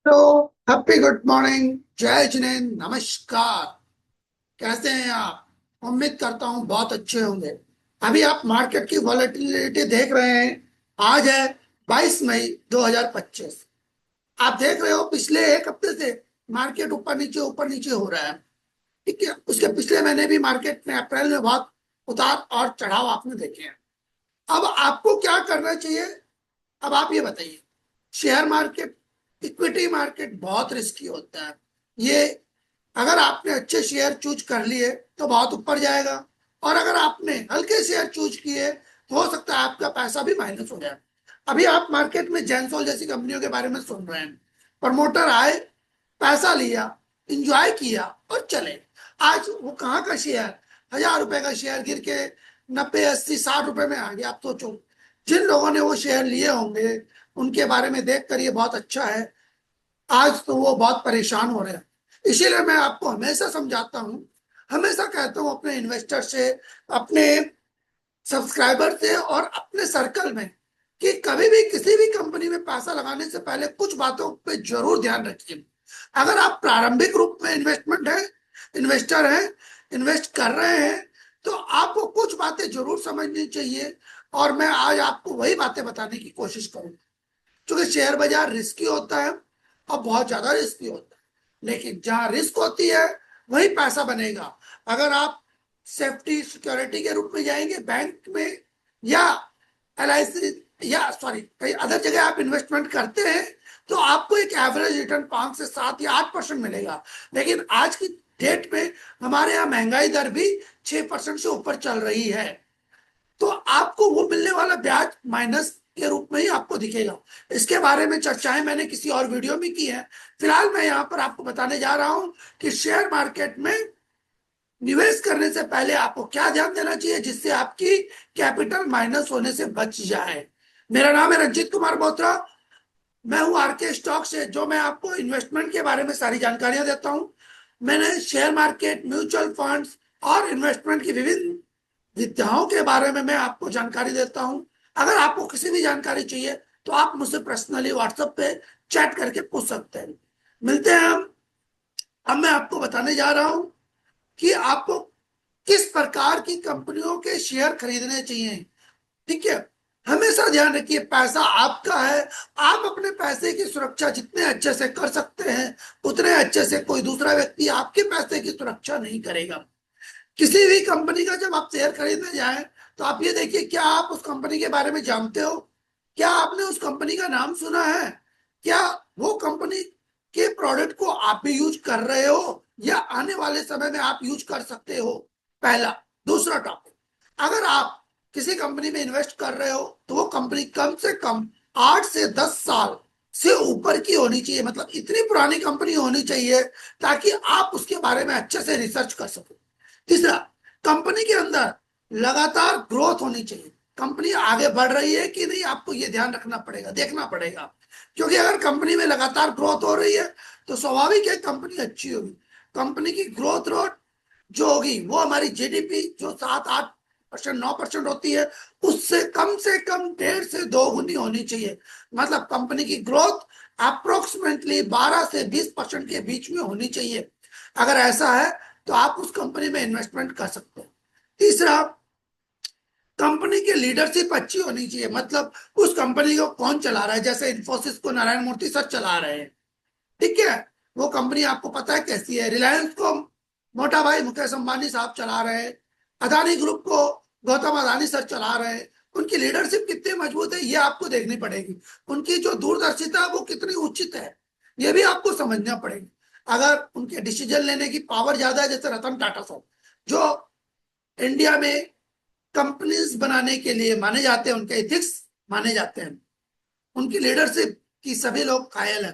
Hello. Happy good morning. जय जिनेंद्र, नमस्कार। कैसे हैं आप? उम्मीद करता हूं बहुत अच्छे होंगे। अभी आप मार्केट की वॉलेटिलिटी देख रहे हैं। आज है 22 मई 2025। आप देख रहे हो पिछले एक हफ्ते से मार्केट ऊपर नीचे हो रहा है। ठीक है, उसके पिछले महीने भी मार्केट में अप्रैल में बहुत उतार और चढ़ाव आपने देखे हैं। अब आपको क्या करना चाहिए? अब आप ये बताइए। शेयर मार्केट, इक्विटी मार्केट बहुत रिस्की होता है। ये अगर आपने अच्छे शेयर चूज कर लिए तो बहुत ऊपर जाएगा, और अगर आपने हल्के शेयर चूज किए तो हो सकता है आपका पैसा भी माइनस हो जाए। अभी आप मार्केट में जेंसोल जैसी कंपनियों के बारे में सुन रहे हैं। प्रमोटर आए, पैसा लिया, इंजॉय किया और चले। आज वो कहाँ का शेयर, 1,000 रुपए का शेयर गिर के 90 80 60 रुपए में आ गया। आप सोचो, जिन लोगों ने वो शेयर लिए होंगे उनके बारे में देखकर ये बहुत अच्छा है। आज तो वो बहुत परेशान हो रहे हैं। इसीलिए मैं आपको हमेशा समझाता हूँ, हमेशा कहता हूँ अपने इन्वेस्टर से, अपने सब्सक्राइबर से और अपने सर्कल में, कि कभी भी किसी भी कंपनी में पैसा लगाने से पहले कुछ बातों पे जरूर ध्यान रखिए। अगर आप प्रारंभिक रूप में इन्वेस्टर हैं, इन्वेस्ट कर रहे हैं, तो आपको कुछ बातें जरूर समझनी चाहिए। और मैं आज आपको वही बातें बताने की कोशिश करूंगा। क्योंकि शेयर बाजार रिस्की होता है और बहुत ज्यादा रिस्की होता है, लेकिन जहां रिस्क होती है वही पैसा बनेगा। अगर आप सेफ्टी सिक्योरिटी के रूप में जाएंगे बैंक में, या LIC, या सॉरी कहीं अदर जगह आप इन्वेस्टमेंट करते हैं, तो आपको एक एवरेज रिटर्न 5 से 7 या 8% मिलेगा। लेकिन आज की डेट में हमारे यहाँ महंगाई दर भी 6% से ऊपर चल रही है। तो आपको वो मिलने वाला ब्याज माइनस के रूप में ही आपको दिखेगा। इसके बारे में चर्चाएं मैंने किसी और वीडियो में की है। फिलहाल मैं यहाँ पर आपको बताने जा रहा हूं कि शेयर मार्केट में निवेश करने से पहले आपको क्या ध्यान देना चाहिए, जिससे आपकी कैपिटल माइनस होने से बच जाए। मेरा नाम है रंजीत कुमार बोत्रा। मैं हूं RK स्टॉक से, जो मैं आपको इन्वेस्टमेंट के बारे में सारी जानकारियां देता हूं। मैंने शेयर मार्केट, म्यूचुअल फंड्स और इन्वेस्टमेंट की विभिन्न विद्याओं के बारे में मैं आपको जानकारी देता हूं। अगर आपको किसी भी जानकारी चाहिए तो आप मुझसे पर्सनली व्हाट्सएप पे चैट करके पूछ सकते हैं। मिलते हैं हम। अब मैं आपको बताने जा रहा हूं कि आपको किस प्रकार की कंपनियों के शेयर खरीदने चाहिए। ठीक है, हमेशा ध्यान रखिए, पैसा आपका है। आप अपने पैसे की सुरक्षा जितने अच्छे से कर सकते हैं, उतने अच्छे से कोई दूसरा व्यक्ति आपके पैसे की सुरक्षा नहीं करेगा। किसी भी कंपनी का जब आप शेयर खरीदने जाएं, तो आप ये देखिए, क्या आप उस कंपनी के बारे में जानते हो? क्या आपने उस कंपनी का नाम सुना है? क्या वो कंपनी के प्रोडक्ट को आप भी यूज कर रहे हो, या आने वाले समय में आप यूज कर सकते हो? पहला। दूसरा टॉपिक, अगर आप किसी कंपनी में इन्वेस्ट कर रहे हो तो वो कंपनी कम से कम 8 से 10 साल से ऊपर की होनी चाहिए। मतलब इतनी पुरानी कंपनी होनी चाहिए ताकि आप उसके बारे में अच्छे से रिसर्च कर सको। तीसरा, कंपनी के अंदर लगातार ग्रोथ होनी चाहिए। कंपनी आगे बढ़ रही है कि नहीं, आपको ये ध्यान रखना पड़ेगा, देखना पड़ेगा। क्योंकि अगर कंपनी में लगातार ग्रोथ हो रही है तो स्वाभाविक है कंपनी अच्छी होगी। कंपनी की ग्रोथ रेट जो होगी वो हमारी GDP जो 7 8% 9% होती है, उससे कम 1.5 से 2 गुनी होनी चाहिए। मतलब कंपनी की ग्रोथ अप्रोक्सीमेटली 12 से 20% के बीच में होनी चाहिए। अगर ऐसा है तो आप उस कंपनी में इन्वेस्टमेंट कर सकते हैं। तीसरा, कंपनी की लीडरशिप अच्छी होनी चाहिए। मतलब उस कंपनी को कौन चला रहा है। जैसे इन्फोसिस को नारायण मूर्ति सर चला रहे हैं, ठीक है, वो कंपनी आपको पता है कैसी है। रिलायंस को मोटा भाई मुकेश अंबानी साहब चला रहे हैं। अदानी ग्रुप को गौतम अदानी सर चला रहे हैं। उनकी लीडरशिप कितनी मजबूत है ये आपको देखनी पड़ेगी। उनकी जो दूरदर्शिता है वो कितनी उचित है, ये भी आपको समझना पड़ेगी। अगर उनके डिसीजन लेने की पावर ज्यादा है, जैसे रतन टाटा साहब, जो इंडिया में कंपनीज बनाने के लिए माने जाते हैं, उनके एथिक्स माने जाते हैं, उनकी लीडरशिप की सभी लोग कायल हैं।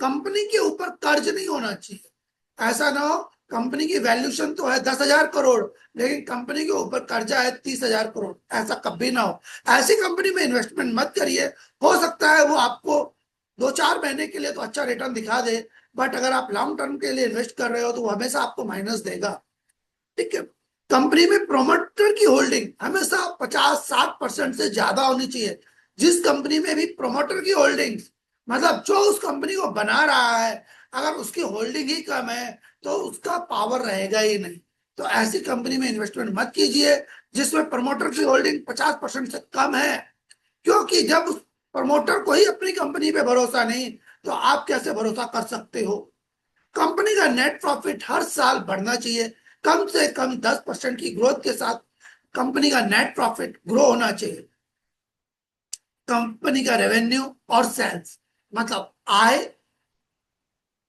कंपनी के ऊपर कर्ज नहीं होना चाहिए। ऐसा ना हो कंपनी की वैल्यूएशन तो है 10,000 करोड़, लेकिन कंपनी के ऊपर कर्जा है 30,000 करोड़। ऐसा कभी ना हो। ऐसी कंपनी में इन्वेस्टमेंट मत करिए। हो सकता है वो आपको 2 4 महीने के लिए तो अच्छा रिटर्न दिखा दे, बट अगर आप लॉन्ग टर्म के लिए इन्वेस्ट कर रहे हो तो वो हमेशा आपको माइनस देगा। ठीक है, कंपनी में प्रोमोटर की होल्डिंग हमेशा 50 60% से ज्यादा होनी चाहिए। जिस कंपनी में भी प्रोमोटर की होल्डिंग मतलब जो उस कंपनी को बना रहा है, अगर उसकी होल्डिंग ही कम है तो उसका पावर रहेगा ही नहीं। तो ऐसी कंपनी में इन्वेस्टमेंट मत कीजिए जिसमें प्रमोटर की होल्डिंग 50% से कम है। क्योंकि जब उस प्रमोटर को ही अपनी कंपनी पे भरोसा नहीं, तो आप कैसे भरोसा कर सकते हो। कंपनी का नेट प्रॉफिट हर साल बढ़ना चाहिए, कम से कम 10% की ग्रोथ के साथ कंपनी का नेट प्रॉफिट ग्रो होना चाहिए। कंपनी का रेवेन्यू और सेल्स, मतलब आय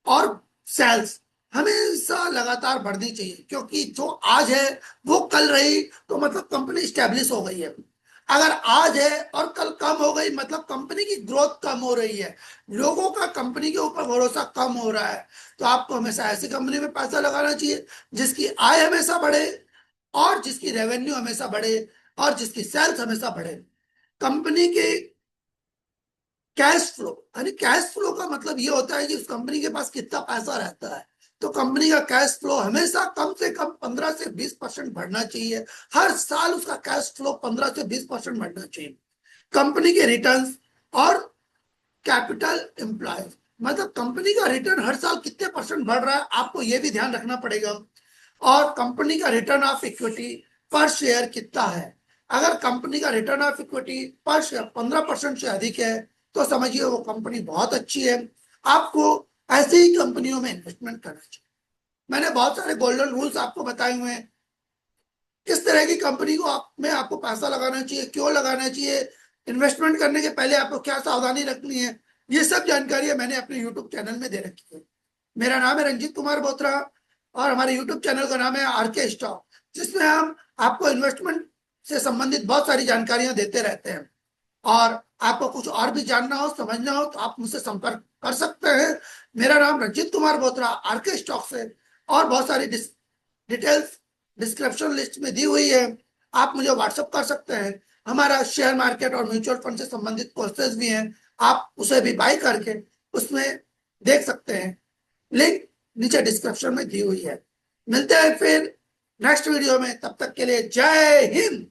और सेल्स हमेशा लगातार बढ़नी चाहिए, क्योंकि जो आज है वो कल रही तो मतलब कंपनी स्टेब्लिश हो गई है। अगर आज है और कल कम हो गई मतलब कंपनी की ग्रोथ कम हो रही है, लोगों का कंपनी के ऊपर भरोसा कम हो रहा है। तो आपको हमेशा ऐसी कंपनी में पैसा लगाना चाहिए जिसकी आय हमेशा बढ़े, और जिसकी रेवेन्यू हमेशा बढ़े, और जिसकी सेल्स हमेशा बढ़े। कंपनी के कैश फ्लो, यानी कैश फ्लो का मतलब ये होता है कि उस कंपनी के पास कितना पैसा रहता है। तो कंपनी का कैश फ्लो हमेशा कम से कम 15 से 20% बढ़ना चाहिए। हर साल उसका कैश फ्लो 15 से 20% बढ़ना चाहिए। कंपनी के रिटर्न्स और कैपिटल एम्प्लॉयज, मतलब कंपनी का रिटर्न हर साल कितने परसेंट बढ़ रहा है आपको ये भी ध्यान रखना पड़ेगा। और कंपनी का रिटर्न ऑफ इक्विटी पर शेयर कितना है। अगर कंपनी का रिटर्न ऑफ इक्विटी पर शेयर 15% से अधिक है तो समझिए वो कंपनी बहुत अच्छी है। आपको ऐसी ही कंपनियों में इन्वेस्टमेंट करना चाहिए। मैंने बहुत सारे गोल्डन रूल्स आपको बताए हुए हैं, किस तरह की कंपनी को आप में आपको पैसा लगाना चाहिए, क्यों लगाना चाहिए, इन्वेस्टमेंट करने के पहले आपको क्या सावधानी रखनी है। ये सब जानकारियां मैंने अपने यूट्यूब चैनल में दे रखी है। मेरा नाम है रंजीत कुमार बोत्रा, और हमारे यूट्यूब चैनल का नाम है आरके स्टॉक, जिसमें हम आपको इन्वेस्टमेंट से संबंधित बहुत सारी जानकारियां देते रहते हैं। और आपको कुछ और भी जानना हो, समझना हो, तो आप मुझसे संपर्क कर सकते हैं। मेरा नाम रंजीत कुमार बोत्रा, आरके स्टॉक से। और बहुत सारी डिटेल्स डिस्क्रिप्शन लिस्ट में दी हुई है, आप मुझे व्हाट्सएप कर सकते हैं। हमारा शेयर मार्केट और म्यूचुअल फंड से संबंधित कोर्सेज भी हैं, आप उसे भी बाय करके उसमें देख सकते हैं। लिंक नीचे डिस्क्रिप्शन में दी हुई है। मिलते हैं फिर नेक्स्ट वीडियो में, तब तक के लिए जय हिंद।